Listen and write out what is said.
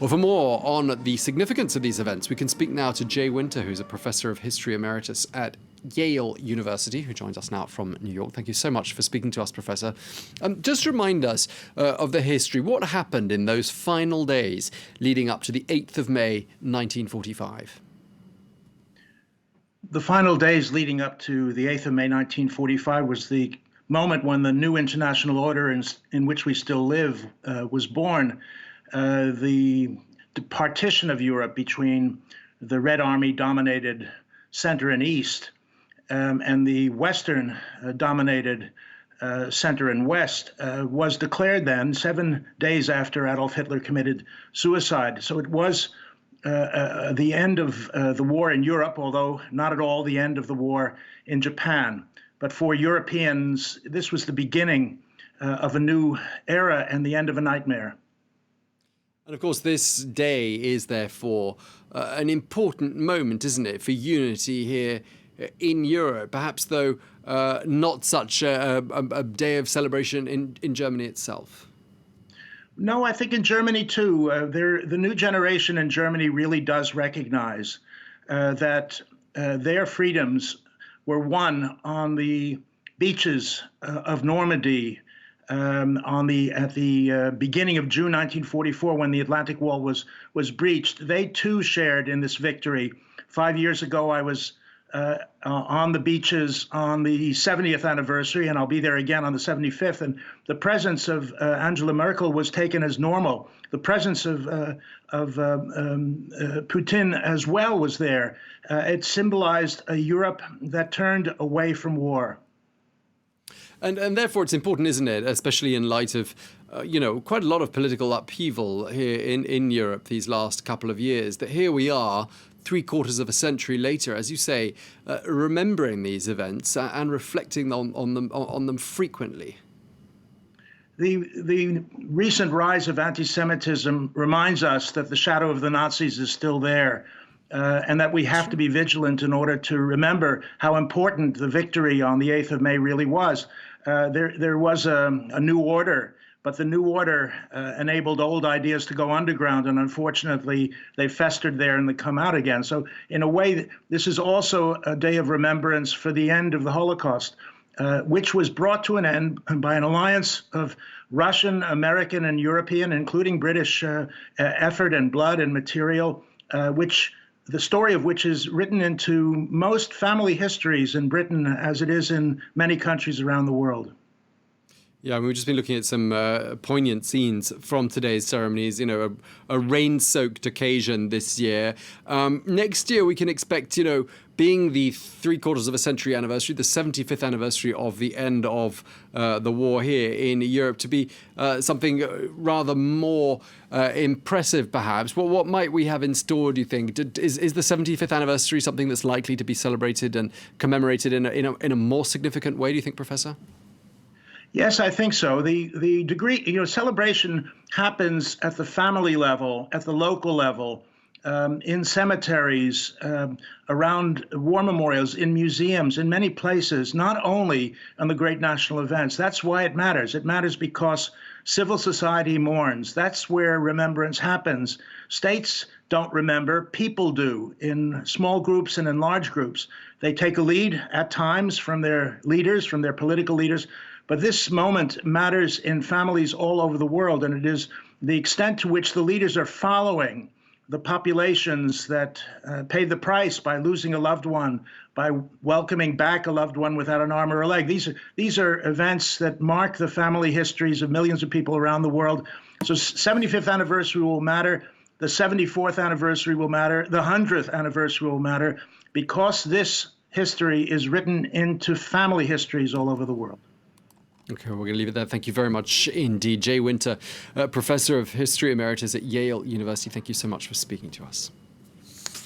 Well, for more on the significance of these events, we can speak now to Jay Winter, who's a professor of history emeritus at Yale University, who joins us now from New York. Thank you so much for speaking to us, Professor. Just remind us of the history. What happened in those final days leading up to the 8th of May, 1945? The final days leading up to the 8th of May, 1945 was the moment when the new international order in which we still live was born. The partition of Europe between the Red Army-dominated center and east and the Western-dominated center and west was declared then 7 days after Adolf Hitler committed suicide. So it was the end of the war in Europe, although not at all the end of the war in Japan. But for Europeans, this was the beginning of a new era and the end of a nightmare. And of course, this day is therefore an important moment, isn't it, for unity here in Europe, perhaps though not such a day of celebration in Germany itself. No, I think in Germany too, the new generation in Germany really does recognize that their freedoms were won on the beaches of Normandy at the beginning of June 1944, when the Atlantic Wall was breached. They too shared in this victory. 5 years ago, I was on the beaches on the 70th anniversary, and I'll be there again on the 75th. And the presence of Angela Merkel was taken as normal. The presence of Putin as well was there. It symbolized a Europe that turned away from war. And therefore it's important, isn't it, especially in light of, quite a lot of political upheaval here in Europe these last couple of years, that here we are, 3/4 of a century later, as you say, remembering these events and reflecting on them frequently. The recent rise of anti-Semitism reminds us that the shadow of the Nazis is still there, and that we have to be vigilant in order to remember how important the victory on the 8th of May really was. There was a new order, but the new order enabled old ideas to go underground, and unfortunately, they festered there and they come out again. So in a way, this is also a day of remembrance for the end of the Holocaust, which was brought to an end by an alliance of Russian, American, and European, including British effort and blood and material, the story of which is written into most family histories in Britain, as it is in many countries around the world. Yeah, we've just been looking at some poignant scenes from today's ceremonies, a rain-soaked occasion this year. Next year, we can expect, being the 3/4 of a century anniversary, the 75th anniversary of the end of the war here in Europe, to be something rather more impressive, perhaps. What might we have in store, do you think? Is the 75th anniversary something that's likely to be celebrated and commemorated in a more significant way, do you think, Professor? Yes, I think so. The degree, celebration happens at the family level, at the local level, in cemeteries, around war memorials, in museums, in many places, not only on the great national events. That's why it matters. It matters because civil society mourns. That's where remembrance happens. States don't remember, people do, in small groups and in large groups. They take a lead at times from their leaders, from their political leaders. But this moment matters in families all over the world, and it is the extent to which the leaders are following the populations that paid the price by losing a loved one, by welcoming back a loved one without an arm or a leg. These are events that mark the family histories of millions of people around the world. So 75th anniversary will matter, the 74th anniversary will matter, the 100th anniversary will matter, because this history is written into family histories all over the world. Okay, we're going to leave it there. Thank you very much indeed. Jay Winter, Professor of History Emeritus at Yale University. Thank you so much for speaking to us.